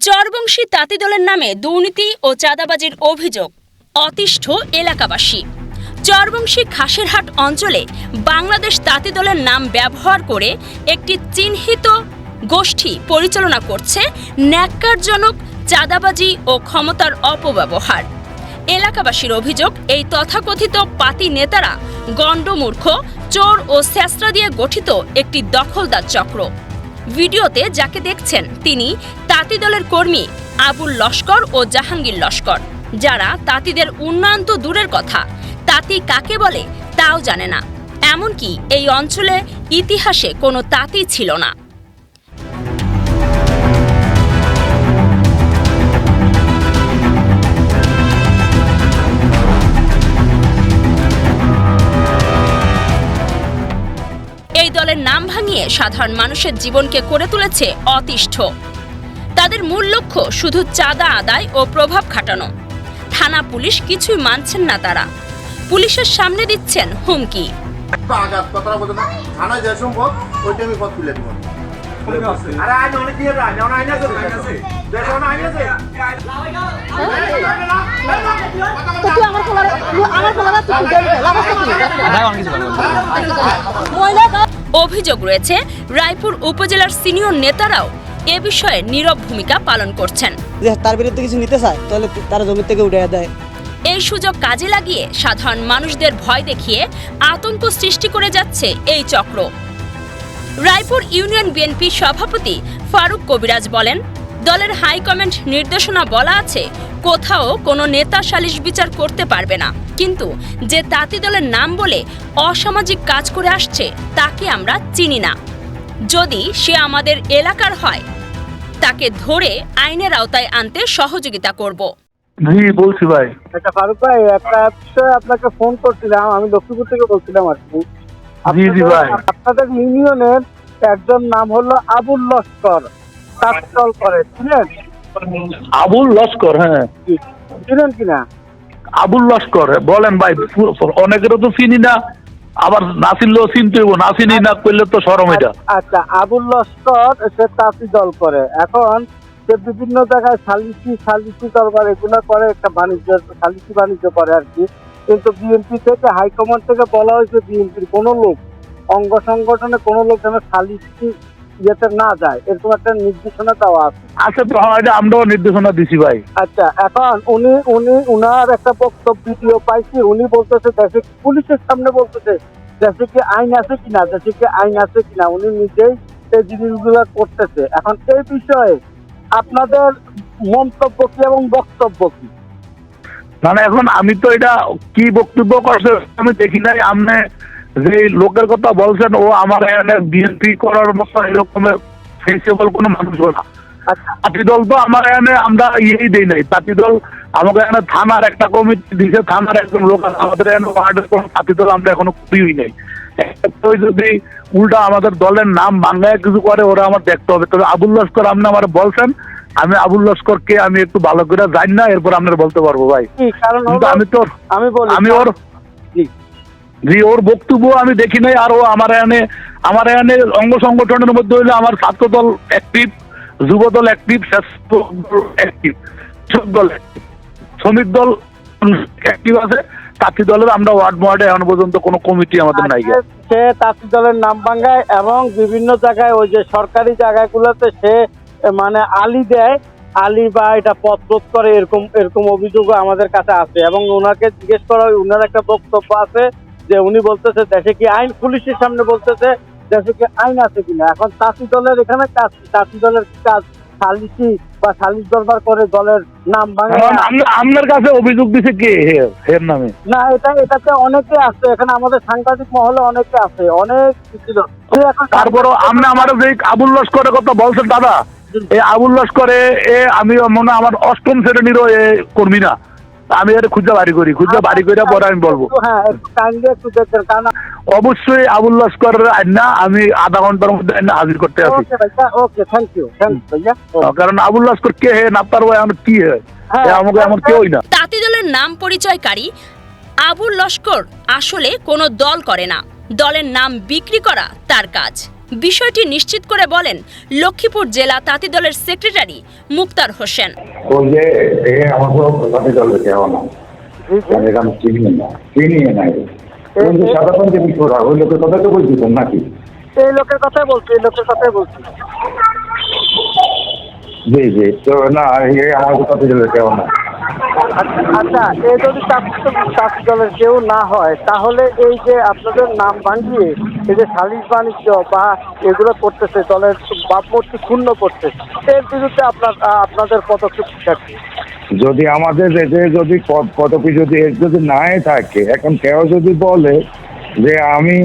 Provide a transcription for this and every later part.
চরবংশী তাঁতি দলের নামে দুর্নীতি ও চাঁদাবাজির অভিযোগ অতিষ্ঠ এলাকাবাসী। চরবংশী খাসেরহাট অঞ্চলে বাংলাদেশ তাঁতি দলের নাম ব্যবহার করে একটি চিহ্নিত গোষ্ঠী পরিচালনা করছে ন্যাক্কারজনক চাঁদাবাজি ও ক্ষমতার অপব্যবহার। এলাকাবাসীর অভিযোগ, এই তথাকথিত পাতি নেতারা গণ্ডমূর্খ, চোর ও স্যাঁচরা দিয়ে গঠিত একটি দখলদার চক্র। ভিডিওতে যাকে দেখছেন তিনি তাঁতি দলের কর্মী আবুল লস্কর ও জাহাঙ্গীর লস্কর, যারা তাঁতিদের উন্নয়ন তো দূরের কথা, তাঁতি কাকে বলে তাও জানে না। এমনকি এই অঞ্চলে ইতিহাসে কোনো তাঁতি ছিল না। এই দলের নাম ভাঙিয়ে সাধারণ মানুষের জীবনকে করে তুলেছে অতিষ্ঠ। তাদের মূল লক্ষ্য শুধু চাঁদা আদায় ও প্রভাব খাটানো। থানা পুলিশ কিছুই মানছেন না তারা, পুলিশের সামনে দিচ্ছেন হুমকি। অভিযোগ রয়েছে রায়পুর উপজেলার সিনিয়র নেতারাও এ বিষয়ে নীরব ভূমিকা পালন করছেন। তার বিরুদ্ধে কিছু নিতে চায় তাহলে তারা জমি থেকে উঠে দেয়। এই সুযোগ কাজে লাগিয়ে সাধারণ মানুষদের ভয় দেখিয়ে আতঙ্ক সৃষ্টি করে যাচ্ছে এই চক্র। রায়পুর ইউনিয়ন বিএনপি সভাপতি ফারুক কবিরাজ বলেন, দলের হাইকমান্ড নির্দেশনা বলা আছে কোথাও কোনো নেতা সালিশ বিচার করতে পারবে না, কিন্তু যে তাঁতি দলের নাম বলে অসামাজিক কাজ করে আসছে তাকে আমরা চিনি না। যদি সে আমাদের এলাকার হয় তাকে ধরে আইনের আওতায় আনতে সহযোগিতা করব। জি বলছি ভাই। আচ্ছা ফারুক ভাই, একটা বিষয়ে আপনাকে ফোন করছিলাম, আমি লক্ষ্মীপুর থেকে বলছিলাম আর কি। জি জি ভাই। আপনাদের ইউনিয়নের একজন নাম হলো আবুল লস্কর, তাঁতি দল করে, চিনেন? আবুল লস্কর? হ্যাঁ চিনেন কিনা? আবুল লস্কর বলেন ভাই, অনেকেরও তো চিনি না, আবার না চিনলেও চিনতে হইব, না চিনি না করলে তো শরম এটা। আচ্ছা, আবুল লস্কর সে তাঁতি দল করে, এখন সে বিভিন্ন জায়গায় সালিসি দরবার এগুলো করে, একটা বাণিজ্য সালিসি বাণিজ্য করে আর কি। কিন্তু বিএনপি থেকে হাইকমান্ড থেকে বলা হয়েছে বিএনপির কোনো লোক, অঙ্গ সংগঠনে কোনো লোক যেন সালিসি ইয়েতে না যায়, এরকম একটা নির্দেশনা দেওয়া আছে। আচ্ছা তো আমরাও নির্দেশনা দিছি ভাই। আচ্ছা, এখন উনার একটা বক্তব্য ভিডিও পাইছি, উনি বলতেছে দেশে পুলিশের সামনে বলতেছে দেশে কি আইন আছে কিনা, দেশে কি আইন আছে কিনা, উনি নিজেই এই জিনিসগুলো করতেছে। এখন এই বিষয়ে আপনাদের মন্তব্য কি এবং বক্তব্য কি? মানে এখন আমি তো এটা কি বক্তব্য করছে আমি দেখি নাই। আপনি যে লোকের কথা বলছেন ও আমার এখানে বিএনপি করার মতো এরকমের ফেসিবল কোনো মানুষ না। তাঁতি দল তো আমার এখানে আমরা ইয়েই দিই নাই। তাঁতি দল আমাকে এখানে থানার একটা কমিটি দিছে, থানার একজন লোক আছে, আমাদের এখানে ওয়ার্ডের কোনো তাঁতি দল আমরা এখনো করিই নাই। যদি উল্টা আমাদের দলের নাম বাংলায় কিছু করে ওরা আমার দেখতে হবে। তবে আবুল লস্কর আপনি আমার বলছেন, আমি আবুল লস্করকে আমি একটু ভালো করে জানি না, এরপর আপনার বলতে পারবো ভাই। কিন্তু আমি ওর জি ওর বক্তব্য আমি দেখি নাই। আর ও আমার এখানে অঙ্গ সংগঠনের মধ্যে হইলে আমার ছাত্র দল অ্যাক্টিভ, যুব দল অ্যাক্টিভ, অ্যাক্টিভ, দল শ্রমিক দল অ্যাক্টিভ আছে। তাঁতি দলের আমরা ওয়ার্ডে এখন পর্যন্ত কোনো কমিটি আমাদের নাই। সে তাঁতি দলের নাম ভাঙায় এবং বিভিন্ন জায়গায় ওই যে সরকারি জায়গাগুলোতে সে মানে আলি দেয়, আলি বা এটা পত্র করে, এরকম অভিযোগও আমাদের কাছে আছে। এবং ওনাকে জিজ্ঞেস করা হয়, ওনার একটা বক্তব্য আছে যে উনি বলতেছে দেশে কি আইন, পুলিশের সামনে বলতেছে দেশে কি আইন আছে কিনা। এখন তাঁতি দলের এখানে কাজ, তাঁতি দলের কাজ সালিসি বা সালিশ দরবার করে দলের নাম ভাঙে। আপনার কাছে অভিযোগ দিছে কে এর নামে? না, এটাতে অনেকে আছে, এখানে আমাদের সাংবাদিক মহলে অনেকে আছে, অনেক ছিল। তারপরও আপনি আমার যে আবুল লস্করের কথা বলছেন দাদা, এই আবুল লস্করে আমি মনে আমার অষ্টম শ্রেণীরও কর্মী না, আমি এটা খুঁজে বাড়ি করি পরে আমি বলবো। অবশ্যই আবুল লস্কর না, আমি আধা ঘন্টার মধ্যে হাজির করতে আছি। কারণ আবুল লস্কর কে হে না পারবো এখন কি আমাকে এমন কেউই না। তাঁতি দলের নাম পরিচয়কারী আবুল লস্কর আসলে কোনো দল করে না, দলের নাম বিক্রি করা তার কাজ। বিষয়টি নিশ্চিত করে বলেন লক্ষ্মীপুর জেলা তাঁতি দলের সেক্রেটারি মুক্তার হোসেন। ওই যে আমার তাঁতি দলের কেমন আমি চিনি নাই সাধারণ যে করা ওই লোকের কথা তো বলছি নাকি? এই লোকের কথাই বলছি, জি জি, তো না আমার তাঁতি দলের কেমন না। আচ্ছা, এই যদি তাঁতি দলের কেউ না হয় তাহলে এই যে আপনাদের নাম ভাঙিয়ে এই যে সালিশ বাণিজ্য বা এগুলো করতেছে, দলের ভাবমূর্তি ক্ষুণ্ণ করতেছে, এর বিরুদ্ধে আপনাদের পদক্ষেপ থাকবে? যদি আমাদের যদি পদবি যদি নাই থাকে, এখন কেউ যদি বলে যে আমি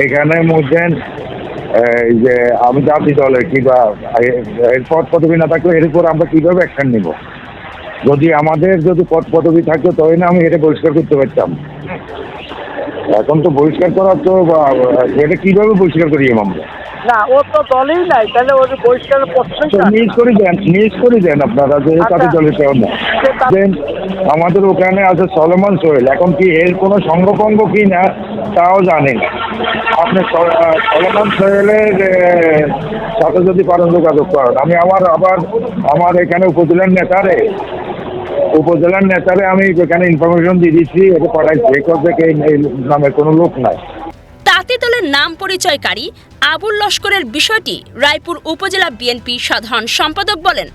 এখানে মধ্যে এই যে আমি জাতীয় দলের কিংবা এর পদবি না থাকলে এর উপর আমরা কিভাবে অ্যাকশন নিব? যদি আমাদের পদবি থাকতো তবে না আমি এটা বহিষ্কার করতে পারতাম। এখন তো বহিষ্কার করার তো এটা কিভাবে বহিষ্কার করি আমরা? না, ও তো দলেই নাই, তাহলে ওর বহিষ্কারের নিজ করে দেন আপনারা যে তাঁতি দলের কেউ না। দেন আমাদের ওখানে আছে সলোমন সোহেল, এখন কি এর কোনো সঙ্গপঙ্গ কি না তাও জানেন। আপনি সলোমন সোহেলের সাথে যদি পারেন যোগাযোগ করেন, আমি আমার এখানে উপজেলার নেতারে আমি এখানে ইনফরমেশন দিয়ে দিচ্ছি, এটা পাঠাইছি থেকে এই নামের কোনো লোক নাই। তাঁতি দলের নাম পরিচয়কারী আবুল লস্করের বিষয়টি রায়পুর উপজেলা বিএনপি সাধারণ সম্পাদক বলেন,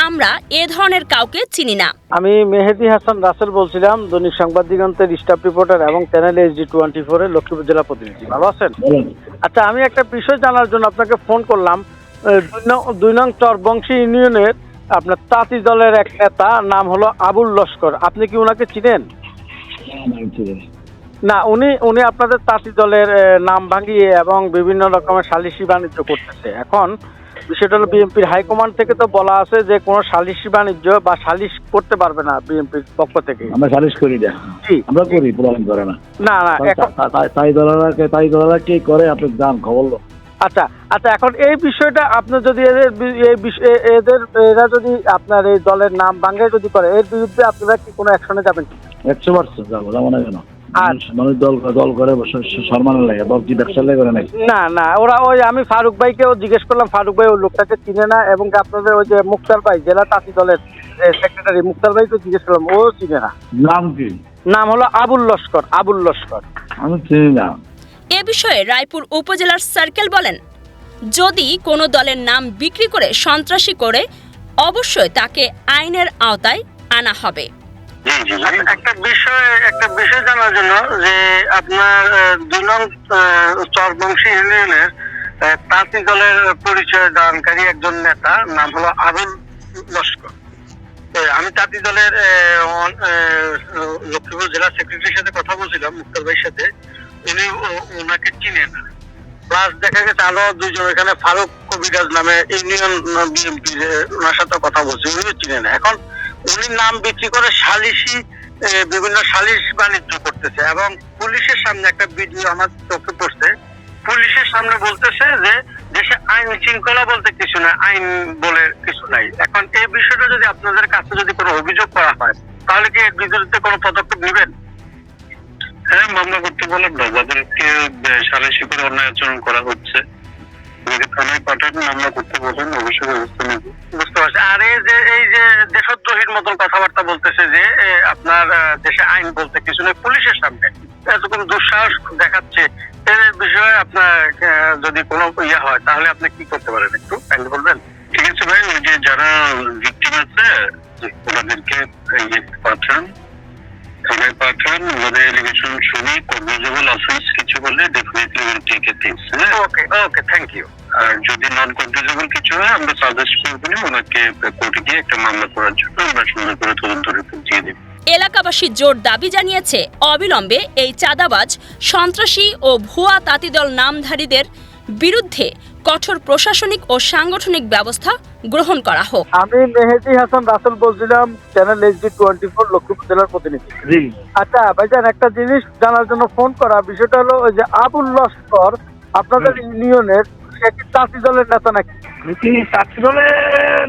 আমরা এ ধরনের কাউকে চিনি না। আমি মেহেদি হাসান রাসেল বলছিলাম, দৈনিক সংবাদ দিগন্তের স্টাফ রিপোর্টার এবং চ্যানেল SG24 এর লক্ষ্মীপুর জেলা প্রতিনিধি। ভালো আছেন? আচ্ছা, আমি একটা বিষয় জানার জন্য আপনাকে ফোন করলাম। 2 নং চরবংশী ইউনিয়নের আপনার তাঁতি দলের এক নেতা, নাম হলো আবুল লস্কর। আপনি কি ওনাকে চিনেন? না, উনি আপনাদের তাঁতি দলের নাম ভাঙিয়ে এবং বিভিন্ন রকমের সালিশি বাণিজ্য করতেছে। এখন বিষয়টা হলো বিএনপির হাইকমান্ড থেকে তো বলা আছে যে কোনো সালিশি বাণিজ্য বা সালিশ করতে পারবে না বিএনপির পক্ষ থেকে। আমরা সালিশ করি না, আমরা করি, প্রবলেম করে না। না, তাই দলারা কি করে আপনি জান খবর। আচ্ছা, এখন এই বিষয়টা আপনি যদি এরা যদি আপনার এই দলের নাম ভাঙে যদি করে, এর বিরুদ্ধে আপনারা কি কোনো অ্যাকশনে যাবেন? 100% যাবো, যাবো না কেন? মানুষ দল করে সম্মানের লাগে, দল কি ব্যবসা লাগে করে নাই? না, ওরা ওই আমি ফারুক ভাইকেও জিজ্ঞেস করলাম, ফারুক ভাই ওই লোকটাকে চিনে না, এবং আপনাদের ওই যে মুক্তার ভাই জেলা তাঁতি দলের সেক্রেটারি মুক্তার ভাইকে জিজ্ঞেস করলাম, ও চিনে না। নাম কি? নাম হলো আবুল লস্কর। আমি চিনি না। এ বিষয়ে রায়পুর উপজেলার সার্কেল বলেন, যদি কোনো দলের নাম বিক্রি করে সন্ত্রাসী করে অবশ্যই তাকে আইনের আওতায় আনা হবে। একটা বিষয় জানার জন্য যে আপনার 2 নং চরবংশী ইউনিয়নের তাঁতি দলের পরিচয় দানকারী একজন নেতা, নাম হলো আবুল লস্কর। আমি তাঁতি দলের লক্ষ্মীপুর জেলা সেক্রেটারির সাথে কথা বলছিলাম, মুক্তার ভাইয়ের সাথে। উনি ওনাকে চিনে না। প্লাস দেখা গেছে আরো 2 জন এখানে ফারুক কবিরাজ নামে ইউনিয়ন বিএনপি, ওনার সাথে কথা বলছি, উনিও চিনে না। এখন উনি নাম বিক্রি করে সালিশি বিভিন্ন সালিশ বাণিজ্য করতেছে, এবং পুলিশের সামনে একটা ভিডিও আমার চোখে পড়ছে। পুলিশের সামনে বলতেছে যে দেশে আইন শৃঙ্খলা বলতে কিছু নাই, আইন বলে কিছু নাই। এখন এই বিষয়টা যদি আপনাদের কাছে যদি কোনো অভিযোগ করা হয়, তাহলে কি এর বিরুদ্ধে কোনো পদক্ষেপ নেবেন? হ্যাঁ, মামলা করতে বলেন না, যাদেরকে সালিশি করে অন্যায় আচরণ করা হচ্ছে থানায় পাঠান, মামলা করতে বলেন, অবশ্যই ব্যবস্থা নেব। বুঝতে পারছি। আর এই যে দেশদ্রোহীর মতন কথাবার্তা বলতেছে যে আপনার দেশে আইন বলতে কিছু নেই, পুলিশের সামনে এরকম দুঃসাহস দেখাচ্ছে, এর বিষয়ে আপনার যদি কোনো হয় তাহলে আপনি কি করতে পারেন একটু বলবেন? ঠিক আছে ভাই, ওই যে যারা ভিকটিম আছে ওনাদেরকে পাঠান, থানায় পাঠান, ওদের এলিগেশন শুনি, কগনিজেবল অফেন্স কিছু বলে definitely will take a things. Okay, thank you. আর যদি নন কগনিজেবল কিছু হয়, আমরা সাজেস্ট করবো ওনাকে কোর্টে গিয়ে একটা মামলা করার জন্য, আমরা সুন্দর করে তদন্ত রিপোর্ট দিয়ে দেব। এলাকাবাসী জোর দাবি জানিয়েছে অবিলম্বে এই চাঁদাবাজ, সন্ত্রাসী ও ভুয়া তাঁতি দল নামধারীদের বিরুদ্ধে কঠোর প্রশাসনিক ও সাংগঠনিক ব্যবস্থা গ্রহণ করা হোক। আমি মেহেদি হাসান রাসেল বলছিলাম, চ্যানেল SG24 লক্ষ্মীপুর জেলার প্রতিনিধি। আচ্ছা ভাইজান, একটা জিনিস জানার জন্য ফোন করা, বিষয়টা হলো ওই যে আবুল লস্কর আপনাদের ইউনিয়নের, সে কি তাঁতি দলের নেতা নাকি? তাঁতি দলে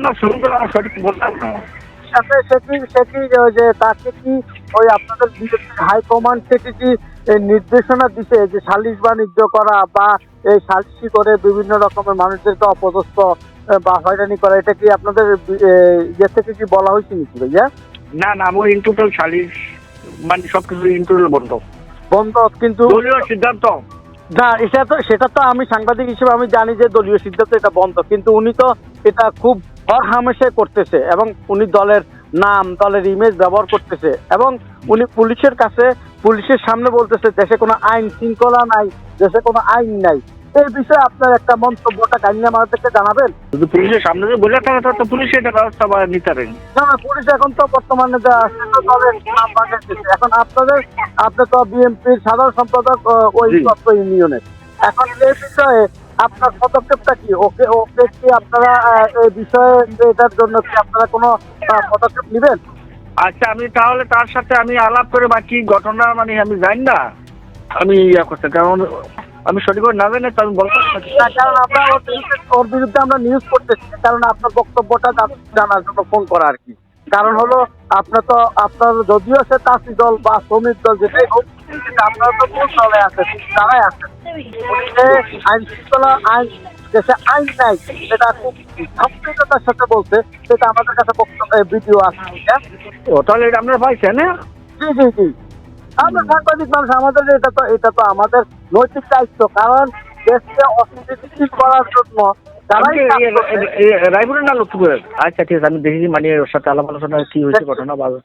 না, শুরু করে সঠিক বলতাম না। সে কি ওই যে তাকে কি ওই আপনাদের বিজেপি হাইকমান্ড থেকে কি এই নির্দেশনা দিছে যে সালিশ বাণিজ্য করা বা এই সালিশি করে বিভিন্ন রকমের মানুষদেরকে অপদস্থ বা হয়রানি করা, এটা কি আপনাদের ইয়ে থেকে কি বলা হয়েছে নাকি ভাইয়া? না না, আমার ইন টোটাল সালিশ মানে সবকিছু ইন টোটাল বন্ধ বন্ধ, কিন্তু দলীয় সিদ্ধান্ত। না, সেটা তো আমি সাংবাদিক হিসেবে আমি জানি যে দলীয় সিদ্ধান্ত এটা বন্ধ, কিন্তু উনি তো এটা খুব হরহামেশে করতেছে এবং উনি দলের নাম দলের ইমেজ ব্যবহার করতেছে এবং উনি পুলিশের কাছে পুলিশের সামনে বলতেছে দেশে কোনো আইন শৃঙ্খলা নাই, দেশে কোনো আইন নাই। এই বিষয়ে আপনার একটা মন্তব্যটা কাইন্ডলি আমাদেরকে জানাবেন। যদি পুলিশের সামনে যে বলে থাকে তো পুলিশ এটা ব্যবস্থা নিতে পারেন। না, পুলিশ এখন তো বর্তমানে দলের নাম বানিয়েছে। এখন আপনি তো বিএনপির সাধারণ সম্পাদক ওই তত্ত্ব ইউনিয়নের, এখন এই বিষয়ে আপনার পদক্ষেপটা কি? ওকে কি আপনারা এই বিষয়ে এটার জন্য কি আপনারা কোনো পদক্ষেপ নেবেন? আচ্ছা, আমি তাহলে তার সাথে আমি আলাপ করে বাকি ঘটনা মানে আমি জানি না, আমি ইয়া করতে, কারণ আমি সঠিকভাবে না জানি তো আমি বলতে পারছি না। কারণ আমরা ওর বিরুদ্ধে আমরা নিউজ করতেছি, কারণ আপনার বক্তব্যটা জানার জন্য ফোন করা আর কি। কারণ হলো আপনার যদিও সে চাষি দল বা শ্রমিক দল যেটাই হোক, আপনারা তো কোন দলে আছে, তারাই আছে। আইন শৃঙ্খলা আইন দেশে আইন নাই, সেটা খুব গম্ভীরতার সাথে বলছে, সেটা আমাদের কাছে ভিডিও আছে। ও তাহলে এটা আপনারা পাইছেন? জি জি জি, আমরা সাংবাদিক মানুষ, আমাদের এটা তো আমাদের নৈতিক দায়িত্ব, কারণ দেশকে অস্থিতিশীল করার জন্য যারাই রায়পুরের না লক্ষ্মীপুরের? আচ্ছা ঠিক আছে, আমি দেখি মানে ওর সাথে আলাপ আলোচনা কি হয়েছে ঘটনা। ভালো।